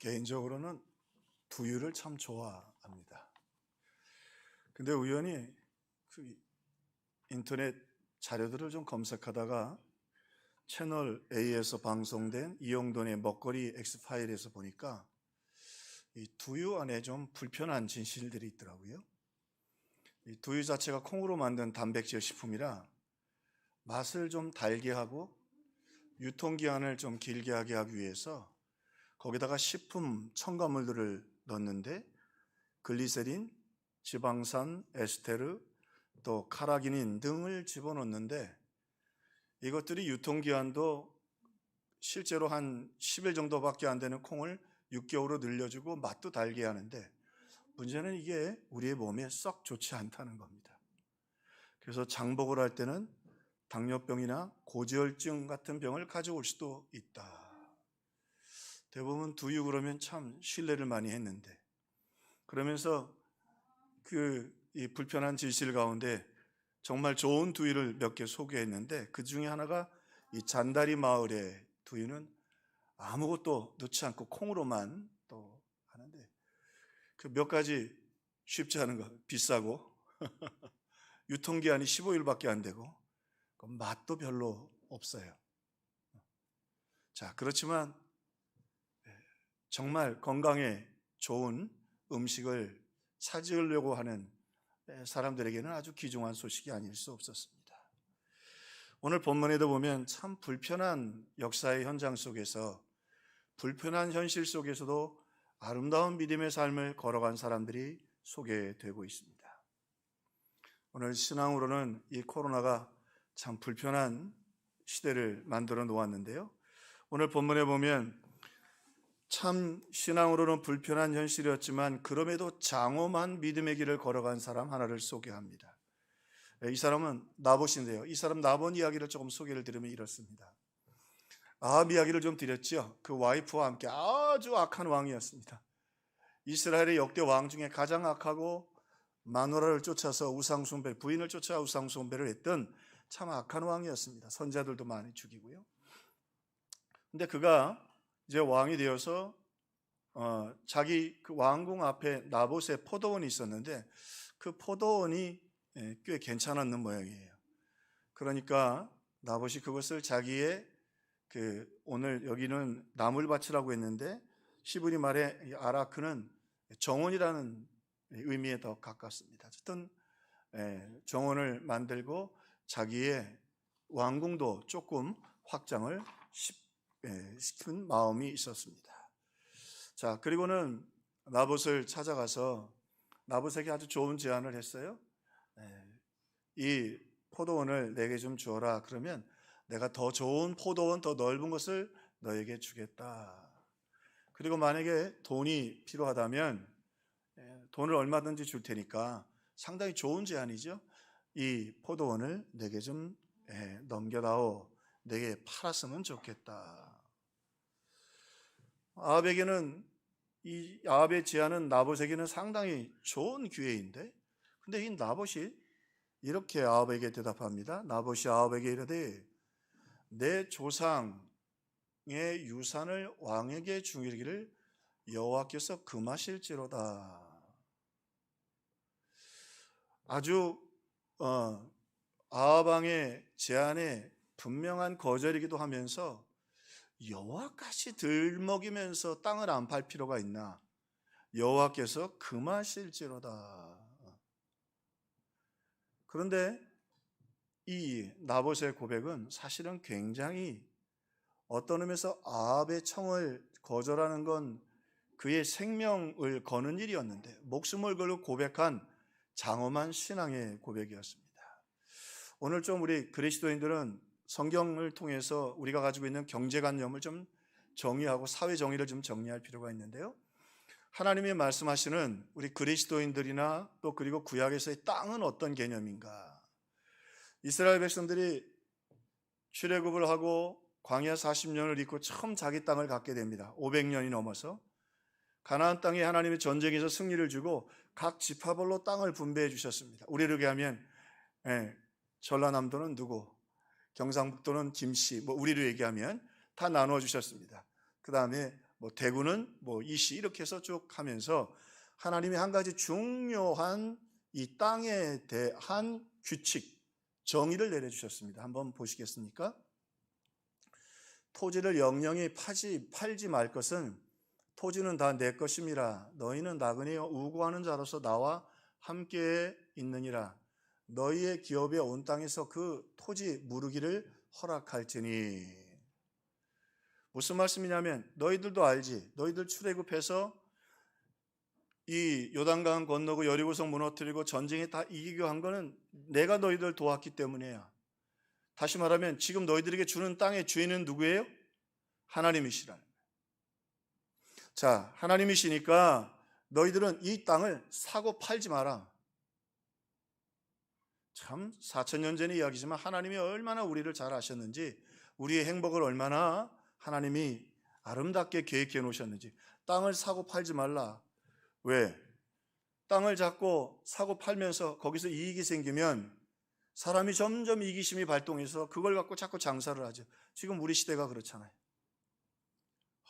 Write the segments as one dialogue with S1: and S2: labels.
S1: 개인적으로는 두유를 참 좋아합니다. 근데 우연히 그 인터넷 자료들을 좀 검색하다가 채널 A에서 방송된 이용돈의 먹거리 X파일에서 보니까 이 두유 안에 좀 불편한 진실들이 있더라고요. 이 두유 자체가 콩으로 만든 단백질 식품이라 맛을 좀 달게 하고 유통기한을 좀 길게 하게 하기 위해서 거기다가 식품 첨가물들을 넣는데 글리세린, 지방산, 에스테르, 또 카라기닌 등을 집어넣는데 이것들이 유통기한도 실제로 한 10일 정도밖에 안 되는 콩을 6개월로 늘려주고 맛도 달게 하는데 문제는 이게 우리의 몸에 썩 좋지 않다는 겁니다. 그래서 장복을 할 때는 당뇨병이나 고지혈증 같은 병을 가져올 수도 있다. 대부분 두유 그러면 참 신뢰를 많이 했는데 그러면서 이 불편한 진실 가운데 정말 좋은 두유를 몇 개 소개했는데 그 중에 하나가 이 잔다리 마을의 두유는 아무것도 넣지 않고 콩으로만 또 하는데 그 몇 가지 쉽지 않은 거 비싸고 유통기한이 15일밖에 안 되고 맛도 별로 없어요. 자, 그렇지만 정말 건강에 좋은 음식을 찾으려고 하는 사람들에게는 아주 귀중한 소식이 아닐 수 없었습니다. 오늘 본문에도 보면 참 불편한 역사의 현장 속에서 불편한 현실 속에서도 아름다운 믿음의 삶을 걸어간 사람들이 소개되고 있습니다. 오늘 신앙으로는 이 코로나가 참 불편한 시대를 만들어 놓았는데요. 오늘 본문에 보면 참 신앙으로는 불편한 현실이었지만 그럼에도 장엄한 믿음의 길을 걸어간 사람 하나를 소개합니다. 이 사람은 나봇인데요. 이 사람 나봇 이야기를 조금 소개를 드리면 이렇습니다. 아합 이야기를 좀 드렸죠. 그 와이프와 함께 아주 악한 왕이었습니다. 이스라엘의 역대 왕 중에 가장 악하고 마누라를 쫓아서 우상숭배, 부인을 쫓아 우상숭배를 했던 참 악한 왕이었습니다. 선자들도 많이 죽이고요. 근데 그가 이제 왕이 되어서 자기 그 왕궁 앞에 나봇의 포도원이 있었는데 그 포도원이 꽤 괜찮았는 모양이에요. 그러니까 나봇이 그것을 자기의 오늘 여기는 나물밭이라고 했는데 히브리 말에 아라크는 정원이라는 의미에 더 가깝습니다. 어쨌든 정원을 만들고 자기의 왕궁도 조금 확장을 시킨 마음이 있었습니다. 자, 그리고는 나봇을 찾아가서 나봇에게 아주 좋은 제안을 했어요. 이 포도원을 내게 좀 주어라. 그러면 내가 더 좋은 포도원, 더 넓은 것을 너에게 주겠다. 그리고 만약에 돈이 필요하다면 돈을 얼마든지 줄 테니까 상당히 좋은 제안이죠. 이 포도원을 내게 좀 넘겨다오. 내게 팔았으면 좋겠다. 아합에게는 이 아합의 제안은 나봇에게는 상당히 좋은 기회인데 근데 이 나봇이 이렇게 아합에게 대답합니다. 나봇이 아합에게 이르되 내 조상의 유산을 왕에게 주기를 여호와께서 금하실지로다. 아주 아합 왕의 제안에 분명한 거절이기도 하면서 여호와까지 들먹이면서 땅을 안 팔 필요가 있나? 여호와께서 금하실지로다. 그런데 이 나봇의 고백은 사실은 굉장히 어떤 의미에서 아합의 청을 거절하는 건 그의 생명을 거는 일이었는데 목숨을 걸고 고백한 장엄한 신앙의 고백이었습니다. 오늘 좀 우리 그리스도인들은 성경을 통해서 우리가 가지고 있는 경제관념을 좀 정의하고 사회 정의를 좀 정리할 필요가 있는데요. 하나님이 말씀하시는 우리 그리스도인들이나 또 그리고 구약에서의 땅은 어떤 개념인가? 이스라엘 백성들이 출애굽을 하고 광야 40년을 있고 처음 자기 땅을 갖게 됩니다. 500년이 넘어서 가나안 땅에 하나님의 전쟁에서 승리를 주고 각 지파별로 땅을 분배해 주셨습니다. 우리를 얘기하면 전라남도는 누구, 경상북도는 김씨, 우리로 얘기하면 다 나누어 주셨습니다. 그 다음에 뭐 대구는 뭐 이시 이렇게 해서 쭉 하면서 하나님이 한 가지 중요한 이 땅에 대한 규칙, 정의를 내려주셨습니다. 한번 보시겠습니까? 토지를 영영히 팔지 말 것은 토지는 다 내 것임이라. 너희는 나그네 우고하는 자로서 나와 함께 있느니라. 너희의 기업에 온 땅에서 그 토지 무르기를 허락할지니. 무슨 말씀이냐면 너희들도 알지. 너희들 출애굽해서 이 요단강 건너고 여리고성 무너뜨리고 전쟁에 다 이기고 한 거는 내가 너희들 도왔기 때문이야. 다시 말하면 지금 너희들에게 주는 땅의 주인은 누구예요? 하나님이시라. 자, 하나님이시니까 너희들은 이 땅을 사고 팔지 마라. 참 4,000년 전의 이야기지만 하나님이 얼마나 우리를 잘 아셨는지, 우리의 행복을 얼마나 하나님이 아름답게 계획해 놓으셨는지. 땅을 사고 팔지 말라. 왜? 땅을 자꾸 사고 팔면서 거기서 이익이 생기면 사람이 점점 이기심이 발동해서 그걸 갖고 자꾸 장사를 하죠. 지금 우리 시대가 그렇잖아요.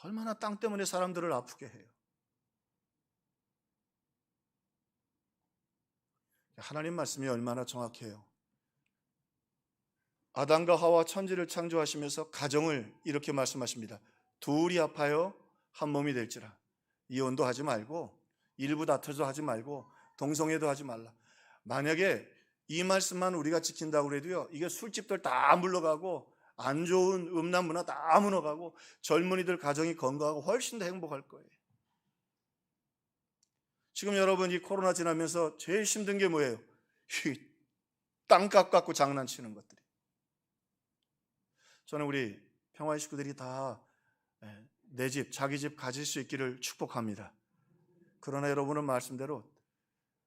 S1: 얼마나 땅 때문에 사람들을 아프게 해요. 하나님 말씀이 얼마나 정확해요. 아담과 하와 천지를 창조하시면서 가정을 이렇게 말씀하십니다. 둘이 아파요 한 몸이 될지라. 이혼도 하지 말고 일부 다투도 하지 말고 동성애도 하지 말라. 만약에 이 말씀만 우리가 지킨다고 해도요, 이게 술집들 다 물러가고 안 좋은 음란 문화 다 무너가고 젊은이들 가정이 건강하고 훨씬 더 행복할 거예요. 지금 여러분 이 코로나 지나면서 제일 힘든 게 뭐예요? 땅값 갖고 장난치는 것들이. 저는 우리 평화의 식구들이 다 내 집, 자기 집 가질 수 있기를 축복합니다. 그러나 여러분은 말씀대로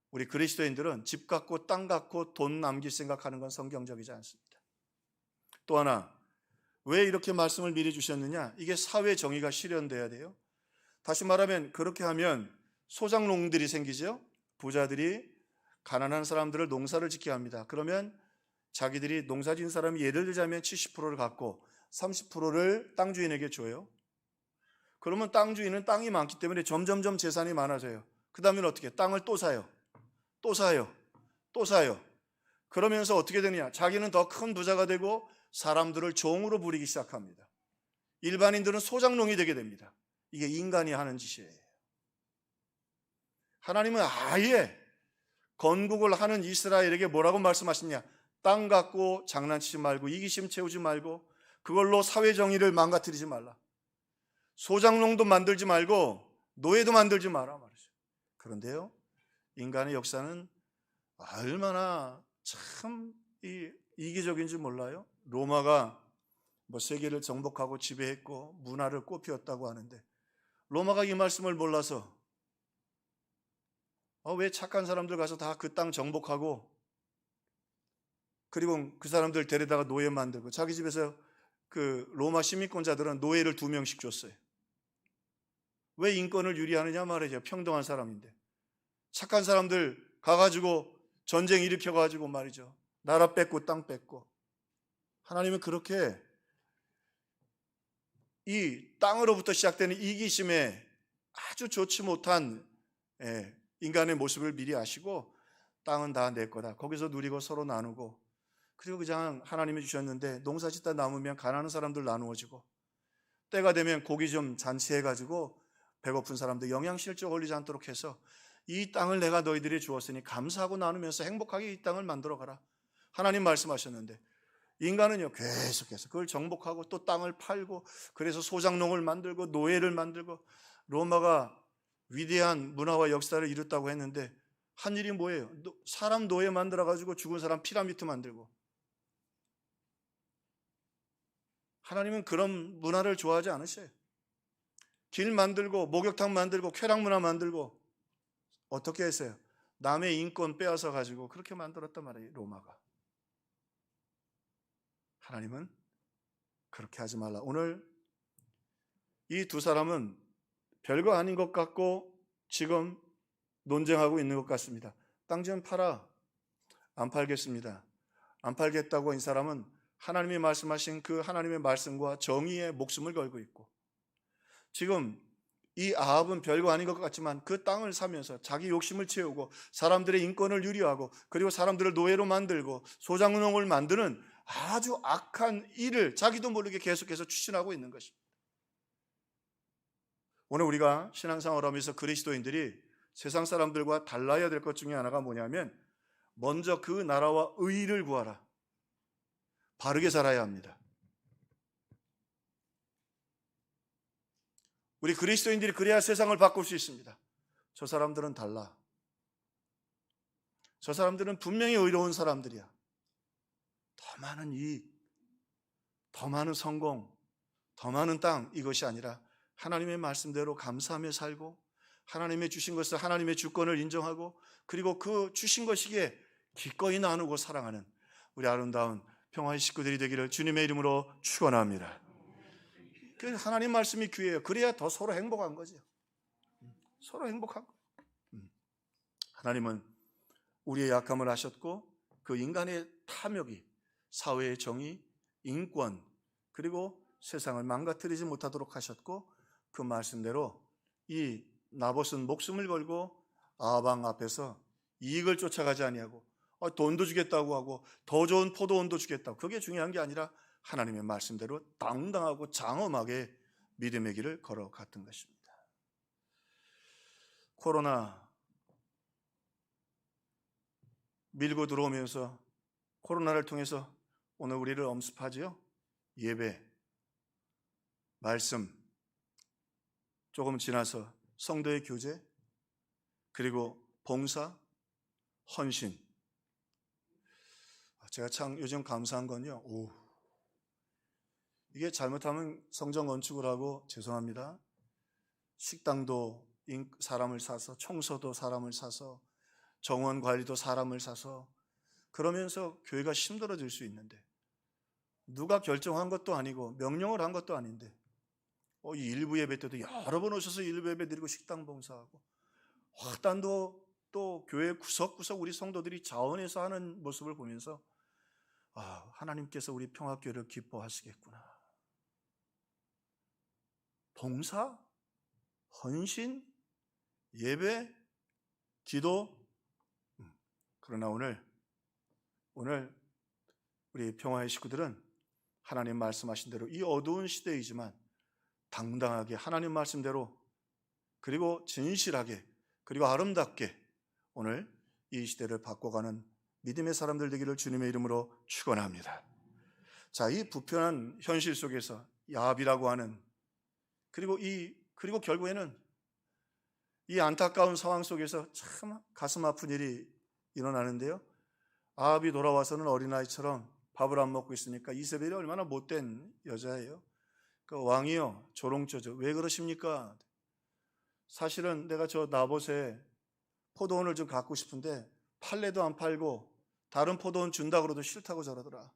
S1: 우리 그리스도인들은 집 갖고 땅 갖고 돈 남길 생각하는 건 성경적이지 않습니다. 또 하나, 왜 이렇게 말씀을 미리 주셨느냐? 이게 사회 정의가 실현돼야 돼요. 다시 말하면 그렇게 하면 소작농들이 생기죠. 부자들이 가난한 사람들을 농사를 짓게 합니다. 그러면 자기들이 농사 지은 사람이 예를 들자면 70%를 갖고 30%를 땅 주인에게 줘요. 그러면 땅 주인은 땅이 많기 때문에 점점점 재산이 많아져요. 그 다음엔 어떻게? 땅을 또 사요. 또 사요. 또 사요. 그러면서 어떻게 되느냐? 자기는 더 큰 부자가 되고 사람들을 종으로 부리기 시작합니다. 일반인들은 소작농이 되게 됩니다. 이게 인간이 하는 짓이에요. 하나님은 아예 건국을 하는 이스라엘에게 뭐라고 말씀하시냐? 땅 갖고 장난치지 말고 이기심 채우지 말고 그걸로 사회 정의를 망가뜨리지 말라. 소작농도 만들지 말고 노예도 만들지 마라 말이죠. 그런데요, 인간의 역사는 얼마나 참 이기적인지 몰라요. 로마가 뭐 세계를 정복하고 지배했고 문화를 꽃피웠다고 하는데 로마가 이 말씀을 몰라서 왜 착한 사람들 가서 다 그 땅 정복하고 그리고 그 사람들 데려다가 노예 만들고 자기 집에서 그 로마 시민권자들은 노예를 2명씩 줬어요. 왜 인권을 유리하느냐 말이죠. 평등한 사람인데. 착한 사람들 가가지고 전쟁 일으켜가지고 말이죠. 나라 뺏고 땅 뺏고. 하나님은 그렇게 이 땅으로부터 시작되는 이기심에 아주 좋지 못한 인간의 모습을 미리 아시고 땅은 다 내 거다. 거기서 누리고 서로 나누고 그리고 그냥 하나님이 주셨는데 농사 짓다 남으면 가난한 사람들 나누어지고 때가 되면 고기 좀 잔치해가지고 배고픈 사람들 영양실조 걸리지 않도록 해서 이 땅을 내가 너희들이 주었으니 감사하고 나누면서 행복하게 이 땅을 만들어 가라. 하나님 말씀하셨는데 인간은요 계속해서 그걸 정복하고 또 땅을 팔고 그래서 소작농을 만들고 노예를 만들고 로마가 위대한 문화와 역사를 이뤘다고 했는데 한 일이 뭐예요? 사람 노예 만들어가지고 죽은 사람 피라미드 만들고. 하나님은 그런 문화를 좋아하지 않으셔요. 길 만들고 목욕탕 만들고 쾌락 문화 만들고 어떻게 했어요? 남의 인권 빼앗아 가지고 그렇게 만들었단 말이에요. 로마가. 하나님은 그렇게 하지 말라. 오늘 이 두 사람은 별거 아닌 것 같고 지금 논쟁하고 있는 것 같습니다. 땅 좀 팔아. 안 팔겠습니다. 안 팔겠다고 이 사람은 하나님이 말씀하신 그 하나님의 말씀과 정의에 목숨을 걸고 있고 지금 이 아합은 별거 아닌 것 같지만 그 땅을 사면서 자기 욕심을 채우고 사람들의 인권을 유리하고 그리고 사람들을 노예로 만들고 소장농을 만드는 아주 악한 일을 자기도 모르게 계속해서 추진하고 있는 것입니다. 오늘 우리가 신앙생활을 하면서 그리스도인들이 세상 사람들과 달라야 될 것 중에 하나가 뭐냐면 먼저 그 나라와 의를 구하라. 바르게 살아야 합니다. 우리 그리스도인들이 그래야 세상을 바꿀 수 있습니다. 저 사람들은 달라. 저 사람들은 분명히 의로운 사람들이야. 더 많은 이익, 더 많은 성공, 더 많은 땅, 이것이 아니라 하나님의 말씀대로 감사하며 살고 하나님의 주신 것을 하나님의 주권을 인정하고 그리고 그 주신 것이기에 기꺼이 나누고 사랑하는 우리 아름다운 평화의 식구들이 되기를 주님의 이름으로 축원합니다. 그 하나님 말씀이 귀해요. 그래야 더 서로 행복한 거죠. 서로 행복한 거예요. 하나님은 우리의 약함을 아셨고 그 인간의 탐욕이 사회의 정의, 인권 그리고 세상을 망가뜨리지 못하도록 하셨고 그 말씀대로 이 나봇은 목숨을 걸고 아방 앞에서 이익을 쫓아가지 아니하고 돈도 주겠다고 하고 더 좋은 포도원도 주겠다고 그게 중요한 게 아니라 하나님의 말씀대로 당당하고 장엄하게 믿음의 길을 걸어갔던 것입니다. 코로나 밀고 들어오면서 코로나를 통해서 오늘 우리를 엄습하지요. 예배, 말씀, 조금 지나서 성도의 교제, 그리고 봉사, 헌신. 제가 참 요즘 감사한 건요. 이게 잘못하면 성전 건축을 하고 죄송합니다. 식당도 사람을 사서 청소도 사람을 사서 정원 관리도 사람을 사서 그러면서 교회가 힘들어질 수 있는데 누가 결정한 것도 아니고 명령을 한 것도 아닌데 이 일부 예배 때도 여러 번 오셔서 일부 예배 드리고 식당 봉사하고 화단도 또 교회 구석구석 우리 성도들이 자원해서 하는 모습을 보면서 하나님께서 우리 평화교회를 기뻐하시겠구나. 봉사, 헌신, 예배, 기도. 그러나 오늘 우리 평화의 식구들은 하나님 말씀하신 대로 이 어두운 시대이지만 당당하게 하나님 말씀대로 그리고 진실하게 그리고 아름답게 오늘 이 시대를 바꿔가는 믿음의 사람들 되기를 주님의 이름으로 축원합니다. 자, 이 불편한 현실 속에서 야합이라고 하는 그리고 결국에는 이 안타까운 상황 속에서 참 가슴 아픈 일이 일어나는데요. 아합이 돌아와서는 어린아이처럼 밥을 안 먹고 있으니까 이세벨이 얼마나 못된 여자예요. 그 왕이요, 조롱조죠. 왜 그러십니까? 사실은 내가 저 나봇에 포도원을 좀 갖고 싶은데 팔래도 안 팔고 다른 포도원 준다 그러도 싫다고 저러더라.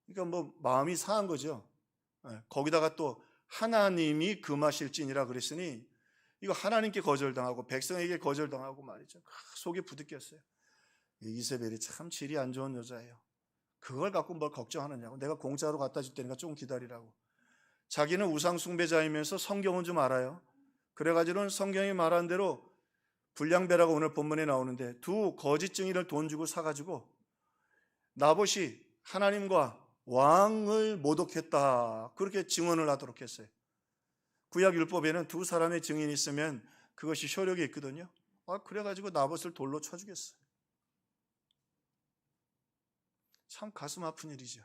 S1: 그러니까 뭐 마음이 상한 거죠. 거기다가 또 하나님이 금하실지니라 그랬으니 이거 하나님께 거절당하고 백성에게 거절당하고 말이죠. 속이 부득겼어요. 이세벨이 참 질이 안 좋은 여자예요. 그걸 갖고 뭘 걱정하느냐고. 내가 공짜로 갖다 줄 테니까 좀 기다리라고. 자기는 우상 숭배자이면서 성경은 좀 알아요. 그래가지고는 성경이 말한 대로 불량배라고 오늘 본문에 나오는데 두 거짓 증인을 돈 주고 사가지고 나봇이 하나님과 왕을 모독했다 그렇게 증언을 하도록 했어요. 구약 율법에는 두 사람의 증인이 있으면 그것이 효력이 있거든요. 그래가지고 나봇을 돌로 쳐 죽였어요. 참 가슴 아픈 일이죠.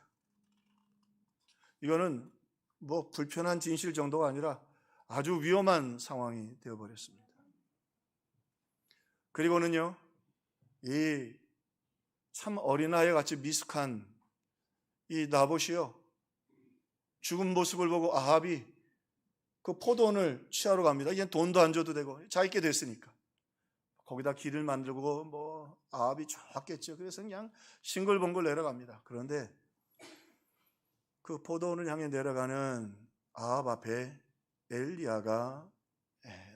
S1: 이거는 뭐 불편한 진실 정도가 아니라 아주 위험한 상황이 되어버렸습니다. 그리고는요, 이 참 어린아이 같이 미숙한 이 나봇이요, 죽은 모습을 보고 아합이 그 포도원을 취하러 갑니다. 이제 돈도 안 줘도 되고 자기께 됐으니까 거기다 길을 만들고 뭐 아합이 좋았겠죠. 그래서 그냥 싱글벙글 내려갑니다. 그런데 그 포도원을 향해 내려가는 아합 앞에 엘리야가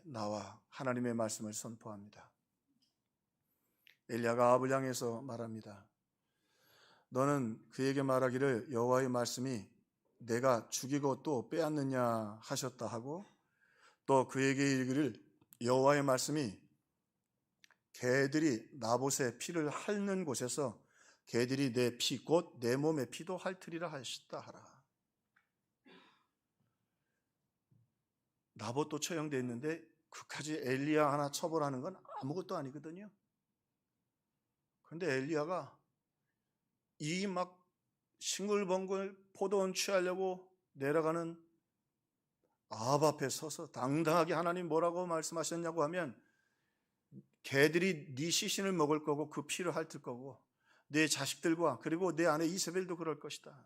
S1: 나와 하나님의 말씀을 선포합니다. 엘리야가 아합을 향해서 말합니다. 너는 그에게 말하기를 여호와의 말씀이 내가 죽이고 또 빼앗느냐 하셨다 하고 또 그에게 이르기를 여호와의 말씀이 개들이 나봇의 피를 핥는 곳에서 개들이 내 피 곧 내 몸의 피도 핥으리라 하셨다 하라. 나봇도 처형되어 있는데 그까지 엘리야 하나 처벌하는 건 아무것도 아니거든요. 그런데 엘리야가 이 막 싱글벙글 포도원 취하려고 내려가는 아합 앞에 서서 당당하게 하나님 뭐라고 말씀하셨냐고 하면 개들이 네 시신을 먹을 거고 그 피를 핥을 거고 내 자식들과 그리고 내 아내 이세벨도 그럴 것이다.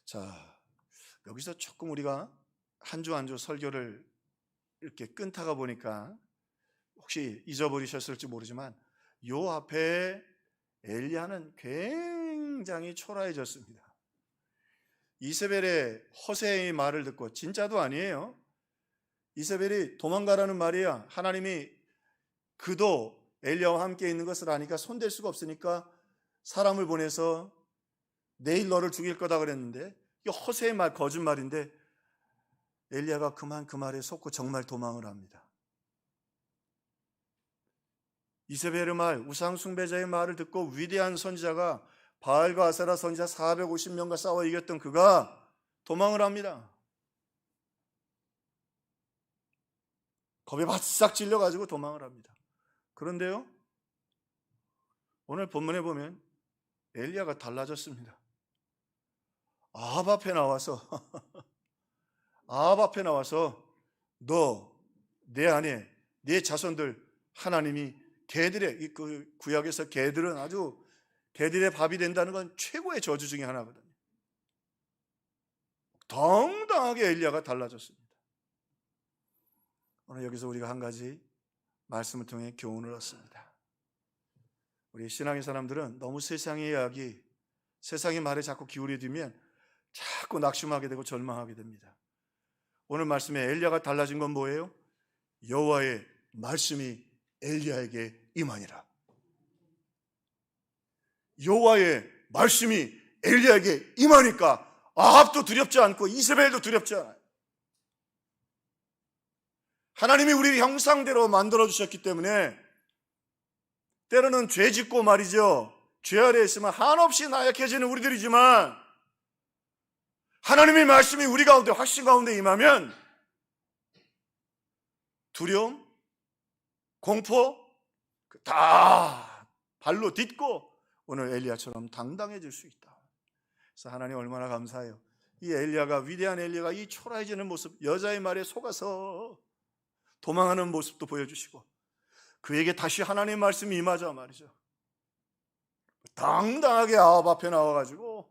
S1: 자, 여기서 조금 우리가 한 주 한 주 설교를 이렇게 끊다가 보니까 혹시 잊어버리셨을지 모르지만 요 앞에 엘리야는 굉장히 초라해졌습니다. 이세벨의 허세의 말을 듣고, 진짜도 아니에요. 이세벨이 도망가라는 말이야. 하나님이 그도 엘리야와 함께 있는 것을 아니까 손댈 수가 없으니까 사람을 보내서 내일 너를 죽일 거다 그랬는데, 이 허세의 말, 거짓말인데 엘리야가 그만 그 말에 속고 정말 도망을 합니다. 이세벨의 말, 우상 숭배자의 말을 듣고 위대한 선지자가 바알과 아세라 선지자 450명과 싸워 이겼던 그가 도망을 합니다. 겁에 바싹 질려가지고 도망을 합니다. 그런데요, 오늘 본문에 보면 엘리야가 달라졌습니다. 아합 앞에 나와서 너, 내 아내, 내 자손들 하나님이 개들의, 그 구약에서 개들은 아주 개들의 밥이 된다는 건 최고의 저주 중에 하나거든요. 당당하게 엘리야가 달라졌습니다. 오늘 여기서 우리가 한 가지 말씀을 통해 교훈을 얻습니다. 우리 신앙의 사람들은 너무 세상의 이야기, 세상의 말에 자꾸 기울여두면 자꾸 낙심하게 되고 절망하게 됩니다. 오늘 말씀에 엘리야가 달라진 건 뭐예요? 여호와의 말씀이 엘리야에게 임하니라. 여호와의 말씀이 엘리야에게 임하니까 아합도 두렵지 않고 이세벨도 두렵지 않아요. 하나님이 우리를 형상대로 만들어주셨기 때문에 때로는 죄 짓고 말이죠, 죄 아래에 있으면 한없이 나약해지는 우리들이지만 하나님의 말씀이 우리 가운데, 확신 가운데 임하면 두려움, 공포 다 발로 딛고 오늘 엘리야처럼 당당해질 수 있다. 그래서 하나님 얼마나 감사해요. 이 엘리야가, 위대한 엘리야가 이 초라해지는 모습, 여자의 말에 속아서 도망하는 모습도 보여주시고 그에게 다시 하나님의 말씀이 임하자 말이죠, 당당하게 아합 앞에 나와가지고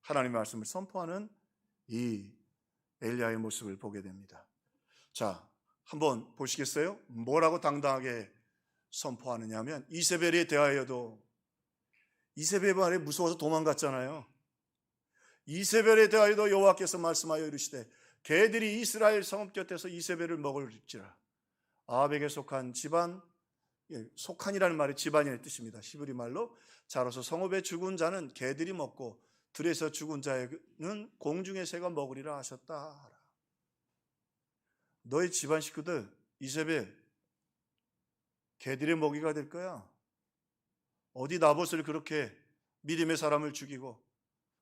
S1: 하나님의 말씀을 선포하는 이 엘리야의 모습을 보게 됩니다. 자, 한번 보시겠어요? 뭐라고 당당하게 선포하느냐 하면, 이세벨에 대하여도, 이세벨 말에 무서워서 도망갔잖아요. 이세벨에 대하여도 여호와께서 말씀하여 이르시되 개들이 이스라엘 성읍 곁에서 이세벨을 먹을지라. 아합에게 속한 집안, 속한이라는 말이 집안이라는 뜻입니다. 히브리 말로. 자로서 성읍에 죽은 자는 개들이 먹고 들에서 죽은 자는 공중의 새가 먹으리라 하셨다. 너희 집안 식구들 이세벨 개들의 먹이가 될 거야. 어디 나봇을 그렇게 믿음의 사람을 죽이고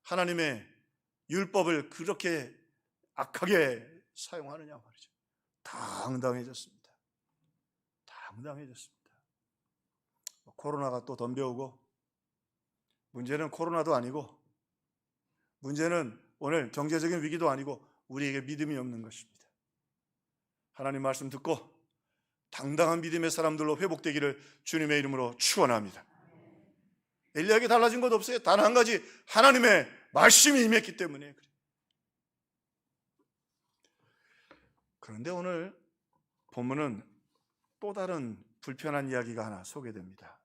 S1: 하나님의 율법을 그렇게 악하게 사용하느냐 말이죠. 당당해졌습니다. 당당해졌습니다. 코로나가 또 덤벼오고, 문제는 코로나도 아니고, 문제는 오늘 경제적인 위기도 아니고 우리에게 믿음이 없는 것입니다. 하나님 말씀 듣고 당당한 믿음의 사람들로 회복되기를 주님의 이름으로 축원합니다. 엘리야에게 달라진 것 없어요. 단 한 가지, 하나님의 말씀이 임했기 때문에 그래요. 그런데 오늘 본문은 또 다른 불편한 이야기가 하나 소개됩니다.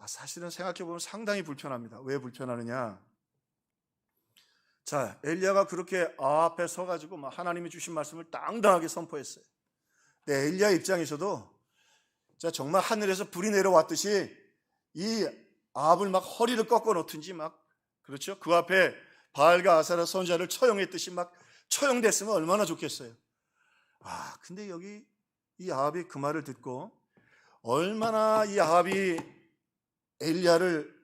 S1: 사실은 생각해보면 상당히 불편합니다. 왜 불편하느냐? 자, 엘리야가 그렇게 앞에 서가지고 막 하나님이 주신 말씀을 당당하게 선포했어요. 근데 엘리야 입장에서도 정말 하늘에서 불이 내려왔듯이 이 아합을 막 허리를 꺾어 놓든지 막, 그렇죠? 그 앞에 바알과 아세라 선지자를 처형했듯이 막 처형됐으면 얼마나 좋겠어요. 근데 여기 이 아합이 그 말을 듣고 얼마나 이 아합이 엘리야를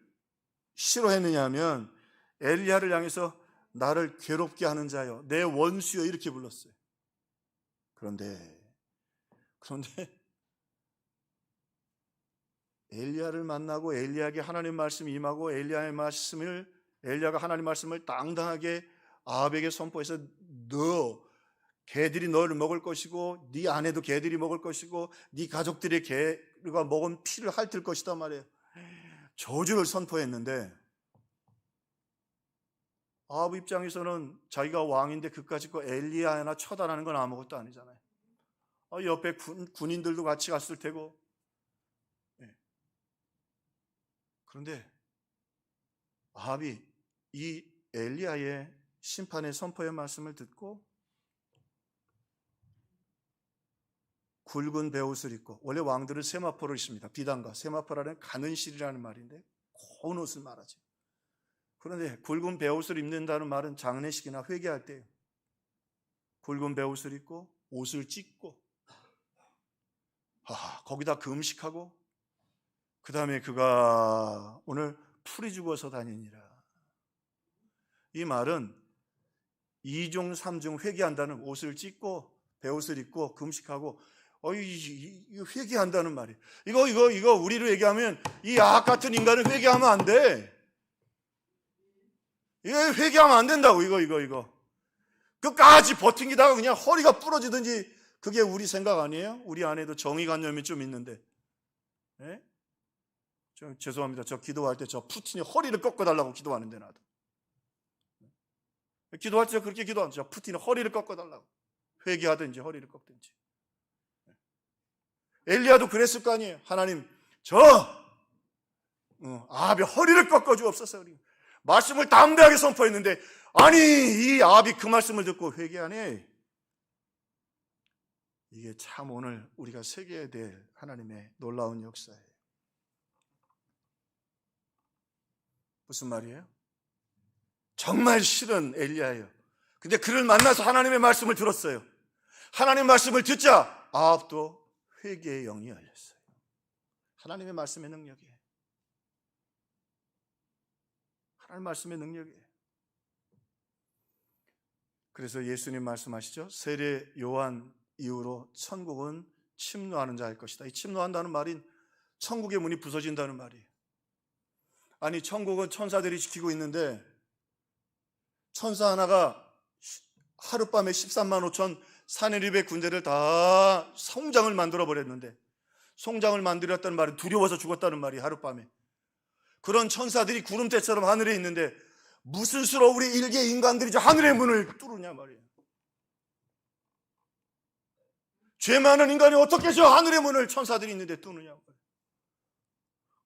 S1: 싫어했느냐 하면 엘리야를 향해서 나를 괴롭게 하는 자여, 내 원수여, 이렇게 불렀어요. 그런데 엘리야를 만나고 엘리야에게 하나님 말씀이 임하고 엘리야가 하나님 말씀을 당당하게 아합에게 선포해서 너 개들이 너를 먹을 것이고 네 아내도 개들이 먹을 것이고 네 가족들의 개가 먹은 피를 핥을 것이다 말이에요. 저주를 선포했는데 아합 입장에서는 자기가 왕인데 그까짓 거 엘리야 하나 처단하는 건 아무것도 아니잖아요. 옆에 군인들도 같이 갔을 테고. 그런데 아합이 이 엘리야의 심판의 선포의 말씀을 듣고 굵은 베옷을 입고, 원래 왕들은 세마포를 입습니다. 비단과 세마포라는 가는 실이라는 말인데 고운 옷을 말하죠. 그런데 굵은 베옷을 입는다는 말은 장례식이나 회개할 때 굵은 베옷을 입고 옷을 찢고 거기다 금식하고 그 다음에 그가 오늘 풀이 죽어서 다니니라. 이 말은 2중 3중 회개한다는, 옷을 찢고 베옷을 입고 금식하고 이거 회개한다는 말이에요. 이거 우리로 얘기하면 이 아합 같은 인간은 회개하면 안 돼. 이거 회개하면 안 된다고. 이거 끝까지 버팅기다가 그냥 허리가 부러지든지, 그게 우리 생각 아니에요? 우리 안에도 정의관념이 좀 있는데. 네? 죄송합니다. 저 기도할 때 저 푸틴이 허리를 꺾어달라고 기도하는데, 나도 기도할 때 그렇게 기도하죠. 저 푸틴이 허리를 꺾어달라고. 회개하든지 허리를 꺾든지. 엘리야도 그랬을 거 아니에요. 하나님, 아합의 허리를 꺾어주옵소서. 말씀을 담대하게 선포했는데, 아니 이 아합이 그 말씀을 듣고 회개하네. 이게 참 오늘 우리가 새겨야 될 하나님의 놀라운 역사예요. 무슨 말이에요? 정말 싫은 엘리야예요. 근데 그를 만나서 하나님의 말씀을 들었어요. 하나님의 말씀을 듣자 아합도 회개의 영이 열렸어요. 하나님의 말씀의 능력이에요. 하나님의 말씀의 능력이에요. 그래서 예수님 말씀하시죠. 세례 요한 이후로 천국은 침노하는 자일 것이다. 이 침노한다는 말인 천국의 문이 부서진다는 말이에요. 아니, 천국은 천사들이 지키고 있는데 천사 하나가 하룻밤에 13만 5천 사내립의 군대를 다 송장을 만들어 버렸는데, 송장을 만들었다는 말은 두려워서 죽었다는 말이 하룻밤에. 그런 천사들이 구름대처럼 하늘에 있는데 무슨 수로 우리 일개 인간들이 저 하늘의 문을 뚫으냐 말이에요. 죄 많은 인간이 어떻게 저 하늘의 문을 천사들이 있는데 뚫느냐 말이에요.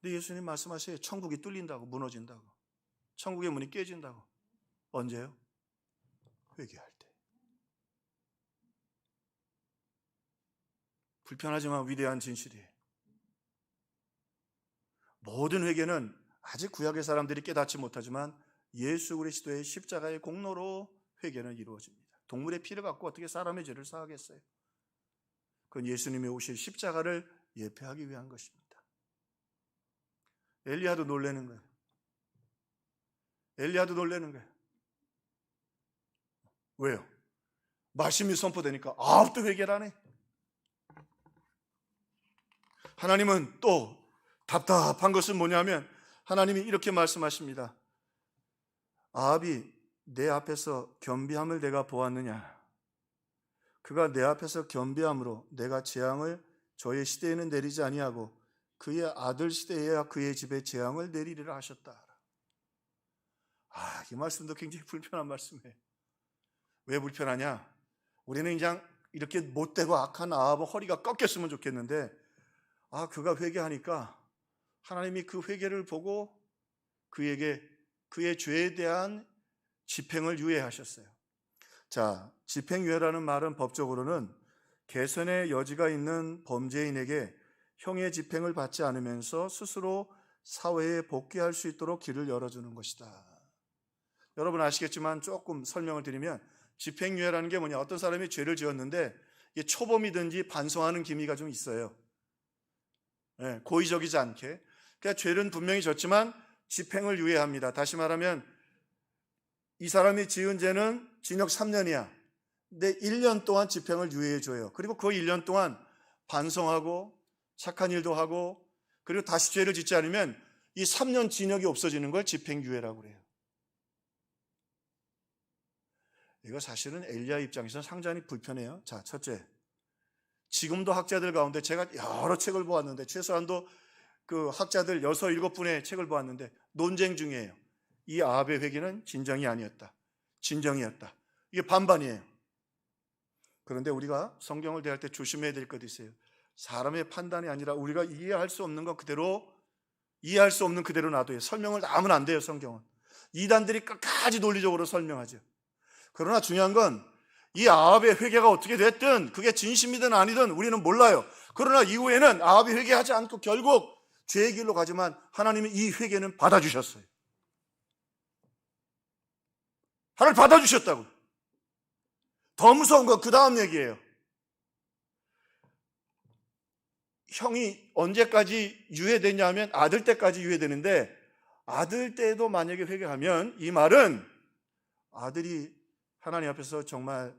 S1: 근데 예수님 말씀하세요. 천국이 뚫린다고, 무너진다고. 천국의 문이 깨진다고. 언제요? 회개할 때. 불편하지만 위대한 진실이에요. 모든 회개는 아직 구약의 사람들이 깨닫지 못하지만 예수 그리스도의 십자가의 공로로 회개는 이루어집니다. 동물의 피를 갖고 어떻게 사람의 죄를 사하겠어요? 그건 예수님이 오실 십자가를 예표하기 위한 것입니다. 엘리야도 놀라는 거예요. 엘리야도 놀라는 거예요. 왜요? 말씀이 선포되니까 아합도 회개를 하네. 하나님은 또 답답한 것은 뭐냐면 하나님이 이렇게 말씀하십니다. 아합이 내 앞에서 겸비함을 내가 보았느냐? 그가 내 앞에서 겸비함으로 내가 재앙을 저의 시대에는 내리지 아니하고 그의 아들 시대에야 그의 집에 재앙을 내리리라 하셨다. 이 말씀도 굉장히 불편한 말씀이에요. 왜 불편하냐? 우리는 그냥 이렇게 못되고 악한 아합은 허리가 꺾였으면 좋겠는데, 그가 회개하니까 하나님이 그 회개를 보고 그에게 그의 죄에 대한 집행을 유예하셨어요. 자, 집행유예라는 말은 법적으로는 개선의 여지가 있는 범죄인에게 형의 집행을 받지 않으면서 스스로 사회에 복귀할 수 있도록 길을 열어주는 것이다. 여러분 아시겠지만 조금 설명을 드리면 집행유예라는 게 뭐냐? 어떤 사람이 죄를 지었는데 이게 초범이든지 반성하는 기미가 좀 있어요. 고의적이지 않게. 그러니까 죄는 분명히 졌지만 집행을 유예합니다. 다시 말하면 이 사람이 지은 죄는 징역 3년이야. 근데 1년 동안 집행을 유예해 줘요. 그리고 그 1년 동안 반성하고 착한 일도 하고 그리고 다시 죄를 짓지 않으면 이 3년 징역이 없어지는 걸 집행유예라고 그래요. 이거 사실은 엘리야 입장에서는 상당히 불편해요. 자, 첫째, 지금도 학자들 가운데 제가 여러 책을 보았는데 최소한도 그 학자들 6, 7분의 책을 보았는데 논쟁 중이에요. 이 아합의 회개는 진정이 아니었다. 진정이었다. 이게 반반이에요. 그런데 우리가 성경을 대할 때 조심해야 될 것이 있어요. 사람의 판단이 아니라 우리가 이해할 수 없는 것 그대로 이해할 수 없는 그대로 놔둬요. 설명을 다 하면 안 돼요. 성경은 이단들이 끝까지 논리적으로 설명하죠. 그러나 중요한 건 이 아합의 회개가 어떻게 됐든 그게 진심이든 아니든 우리는 몰라요. 그러나 이후에는 아합이 회개하지 않고 결국 죄의 길로 가지만 하나님이 이 회개는 받아주셨어요. 하나님 받아주셨다고. 더 무서운 건 그 다음 얘기예요. 형이 언제까지 유예되냐 하면 아들 때까지 유예되는데 아들 때도 만약에 회개하면 이 말은 아들이 하나님 앞에서 정말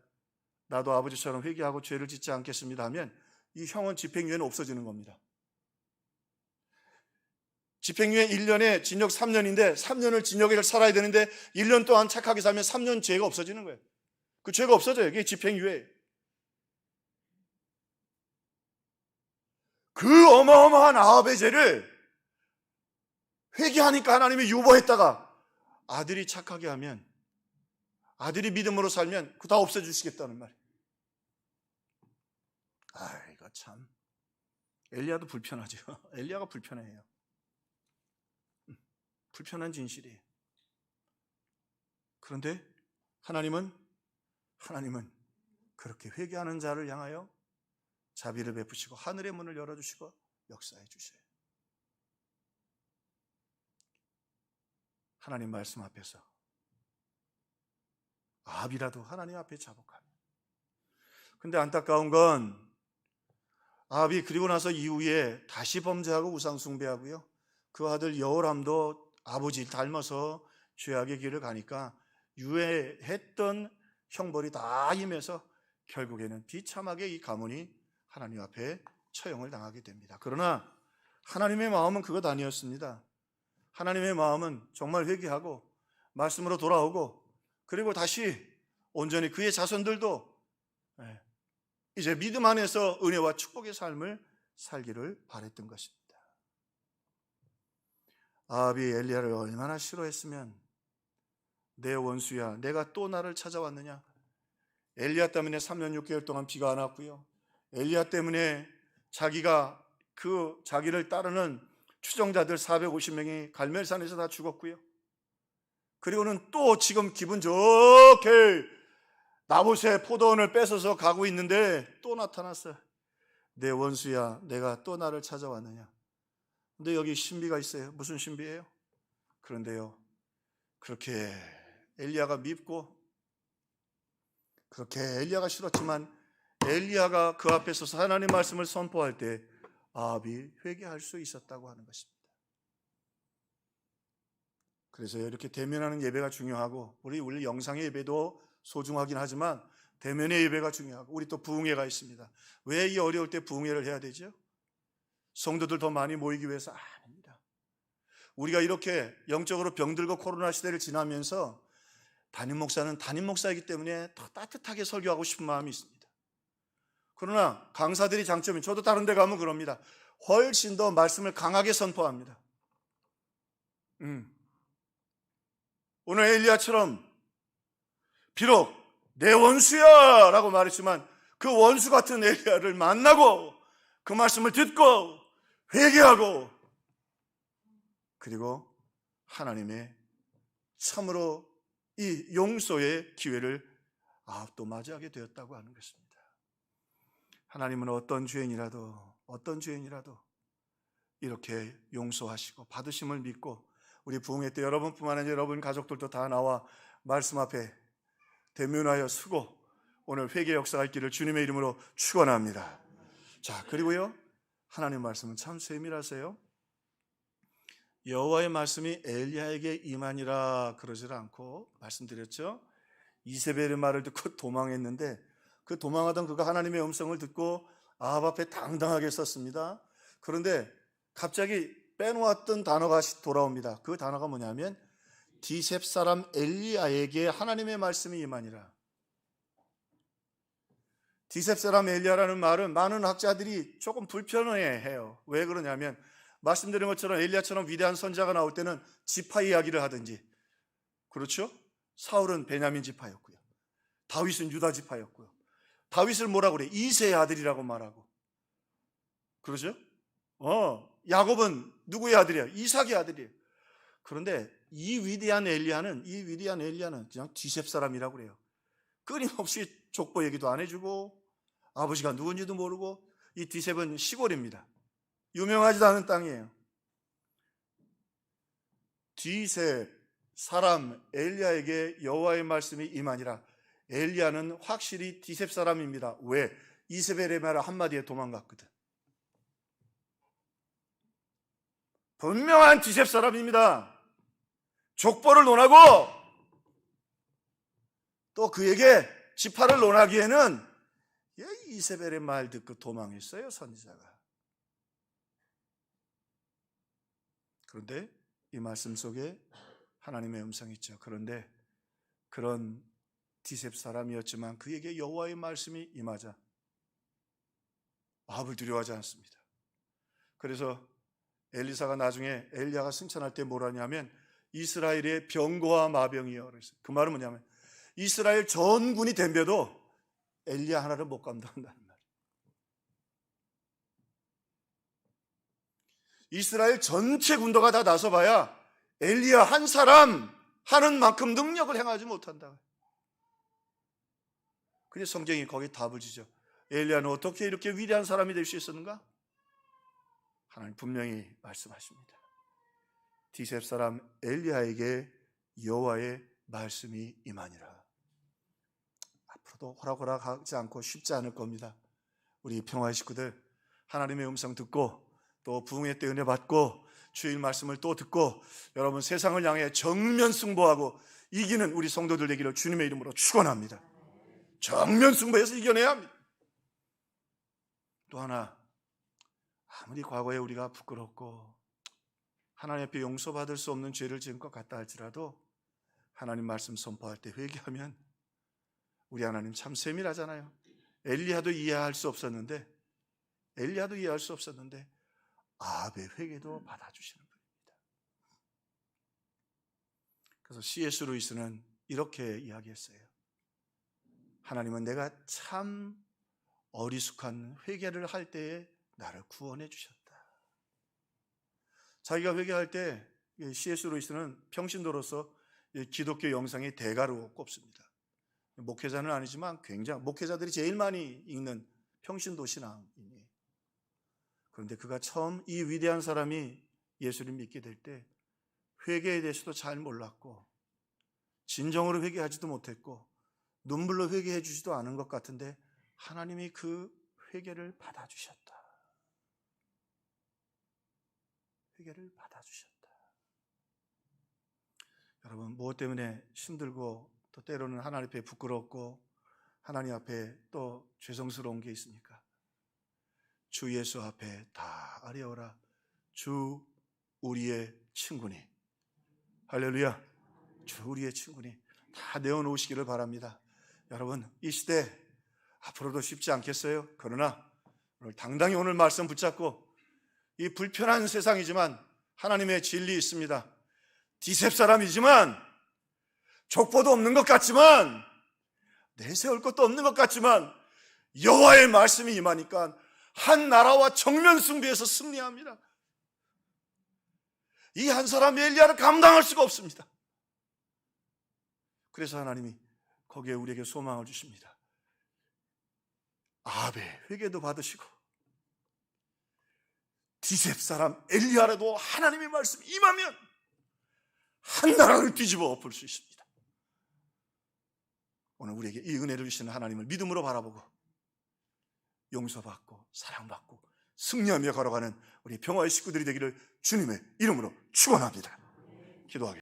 S1: 나도 아버지처럼 회개하고 죄를 짓지 않겠습니다 하면 이 형은 집행유예는 없어지는 겁니다. 집행유예 1년에 징역 3년인데 3년을 징역을 살아야 되는데 1년 동안 착하게 살면 3년 죄가 없어지는 거예요. 그 죄가 없어져요. 이게 집행유예예요. 그 어마어마한 아합의 죄를 회개하니까 하나님이 유보했다가 아들이 착하게 하면 아들이 믿음으로 살면 그거 다 없애주시겠다는 말이에요. 이거 참 엘리야도 불편하죠. 엘리야가 불편해요. 불편한 진실이에요. 그런데 하나님은 그렇게 회개하는 자를 향하여 자비를 베푸시고 하늘의 문을 열어주시고 역사해 주셔요. 하나님 말씀 앞에서 아합이라도 하나님 앞에 자복하며. 근데 안타까운 건 아합이 그리고 나서 이후에 다시 범죄하고 우상숭배하고요. 그 아들 여호람도 아버지 닮아서 죄악의 길을 가니까 유예했던 형벌이 다 임해서 결국에는 비참하게 이 가문이 하나님 앞에 처형을 당하게 됩니다. 그러나 하나님의 마음은 그것 아니었습니다. 하나님의 마음은 정말 회개하고 말씀으로 돌아오고 그리고 다시 온전히 그의 자손들도 이제 믿음 안에서 은혜와 축복의 삶을 살기를 바랬던 것입니다. 아합이 엘리야를 얼마나 싫어했으면 내 원수야 내가 또 나를 찾아왔느냐. 엘리야 때문에 3년 6개월 동안 비가 안 왔고요. 엘리야 때문에 자기를 따르는 추종자들 450명이 갈멜산에서 다 죽었고요. 그리고는 또 지금 기분 좋게 나봇의 포도원을 뺏어서 가고 있는데 또 나타났어요. 내 원수야 내가 또 나를 찾아왔느냐. 근데 여기 신비가 있어요. 무슨 신비예요? 그런데요 그렇게 엘리야가 밉고 그렇게 엘리야가 싫었지만 엘리야가 그 앞에 서서 하나님 말씀을 선포할 때 아합이 회개할 수 있었다고 하는 것입니다. 그래서 이렇게 대면하는 예배가 중요하고 우리 영상의 예배도 소중하긴 하지만 대면의 예배가 중요하고 우리 또 부흥회가 있습니다. 왜 이 어려울 때 부흥회를 해야 되죠? 성도들 더 많이 모이기 위해서 아닙니다. 우리가 이렇게 영적으로 병들고 코로나 시대를 지나면서 담임 목사는 담임 목사이기 때문에 더 따뜻하게 설교하고 싶은 마음이 있습니다. 그러나 강사들이 장점이 저도 다른 데 가면 그럽니다. 훨씬 더 말씀을 강하게 선포합니다. 오늘 엘리야처럼 비록 내 원수야 라고 말했지만 그 원수 같은 엘리야를 만나고 그 말씀을 듣고 회개하고 그리고 하나님의 참으로 이 용서의 기회를 또 맞이하게 되었다고 하는 것입니다. 하나님은 어떤 죄인이라도 이렇게 용서하시고 받으심을 믿고 우리 부흥회 때 여러분뿐만 아니라 여러분 가족들도 다 나와 말씀 앞에 대면하여 쓰고 오늘 회개 역사가 있기를 주님의 이름으로 축원합니다. 자, 그리고요, 하나님 말씀은 참 세밀하세요. 여호와의 말씀이 엘리야에게 임하니라 그러질 않고, 말씀드렸죠, 이세벨의 말을 듣고 도망했는데 그 도망하던 그가 하나님의 음성을 듣고 아합 앞에 당당하게 섰습니다. 그런데 갑자기 빼놓았던 단어가 돌아옵니다. 그 단어가 뭐냐면 디셉 사람 엘리야에게 하나님의 말씀이 임하니라. 디셉 사람 엘리야라는 말은 많은 학자들이 조금 불편해해요. 왜 그러냐면 말씀드린 것처럼 엘리야처럼 위대한 선지자가 나올 때는 지파 이야기를 하든지, 그렇죠? 사울은 베냐민 지파였고요, 다윗은 유다 지파였고요. 다윗을 뭐라고 그래? 이새의 아들이라고 말하고, 그러죠? 야곱은 누구의 아들이야? 이삭의 아들이에요. 그런데 이 위대한 엘리야는 그냥 디셉 사람이라고 그래요. 끊임없이 족보 얘기도 안 해주고 아버지가 누군지도 모르고, 이 디셉은 시골입니다. 유명하지도 않은 땅이에요. 디셉 사람 엘리야에게 여호와의 말씀이 임하니라. 엘리야는 확실히 디셉 사람입니다. 왜? 이세벨의 말 한마디에 도망갔거든. 분명한 디셉 사람입니다. 족보를 논하고 또 그에게 지파를 논하기에는 이세벨의 말 듣고 도망했어요, 선지자가. 그런데 이 말씀 속에 하나님의 음성이 있죠. 그런데 그런 디셉 사람이었지만 그에게 여호와의 말씀이 임하자 아합을 두려워하지 않습니다. 그래서 엘리사가 나중에 엘리야가 승천할 때 뭐라냐면 이스라엘의 병거와 마병이여 그랬어요. 그 말은 뭐냐면 이스라엘 전군이 덤벼도 엘리야 하나를 못 감당한다는 말이에요. 이스라엘 전체 군도가 다 나서봐야 엘리야 한 사람 하는 만큼 능력을 행하지 못한다. 그래서 성경이 거기에 답을 주죠. 엘리야는 어떻게 이렇게 위대한 사람이 될 수 있었는가? 하나님 분명히 말씀하십니다. 디셉 사람 엘리야에게 여호와의 말씀이 임하니라. 앞으로도 호락호락하지 않고 쉽지 않을 겁니다. 우리 평화의 식구들, 하나님의 음성 듣고 또 부흥의 때 은혜 받고 주일 말씀을 또 듣고 여러분 세상을 향해 정면 승부하고 이기는 우리 성도들 되기를 주님의 이름으로 축원합니다. 정면 승부해서 이겨내야 합니다. 또 하나, 아무리 과거에 우리가 부끄럽고 하나님 앞에 용서받을 수 없는 죄를 지은 것 같다 할지라도 하나님 말씀 선포할 때 회개하면 우리 하나님 참 세밀하잖아요. 엘리야도 이해할 수 없었는데 아합의 회개도 받아주시는 분입니다. 그래서 C.S. 루이스는 이렇게 이야기했어요. 하나님은 내가 참 어리숙한 회개를 할 때에 나를 구원해 주셨다. 자기가 회개할 때 C.S. 루이스는 평신도로서 기독교 영성의 대가로 꼽습니다. 목회자는 아니지만 굉장히 목회자들이 제일 많이 읽는 평신도 신앙이에요. 그런데 그가 처음 이 위대한 사람이 예수를 믿게 될 때 회개에 대해서도 잘 몰랐고 진정으로 회개하지도 못했고 눈물로 회개해 주지도 않은 것 같은데 하나님이 그 회개를 받아주셨다. 회개를 받아주셨다. 여러분 무엇 때문에 힘들고 또 때로는 하나님 앞에 부끄럽고 하나님 앞에 또 죄송스러운 게 있습니까? 주 예수 앞에 다 아뢰어라. 주 우리의 친구니. 할렐루야. 주 우리의 친구니. 다 내어놓으시기를 바랍니다. 여러분 이 시대 앞으로도 쉽지 않겠어요? 그러나 오늘 당당히 오늘 말씀 붙잡고 이 불편한 세상이지만 하나님의 진리 있습니다. 디셉 사람이지만 족보도 없는 것 같지만 내세울 것도 없는 것 같지만 여호와의 말씀이 임하니까 한 나라와 정면 승부에서 승리합니다. 이 한 사람의 엘리야를 감당할 수가 없습니다. 그래서 하나님이 거기에 우리에게 소망을 주십니다. 아합의 회개도 받으시고 디셉 사람 엘리야라도 하나님의 말씀이 임하면 한 나라를 뒤집어 엎을 수 있습니다. 오늘 우리에게 이 은혜를 주시는 하나님을 믿음으로 바라보고 용서받고 사랑받고 승리하며 걸어가는 우리 평화의 식구들이 되기를 주님의 이름으로 축원합니다. 기도하겠습니다.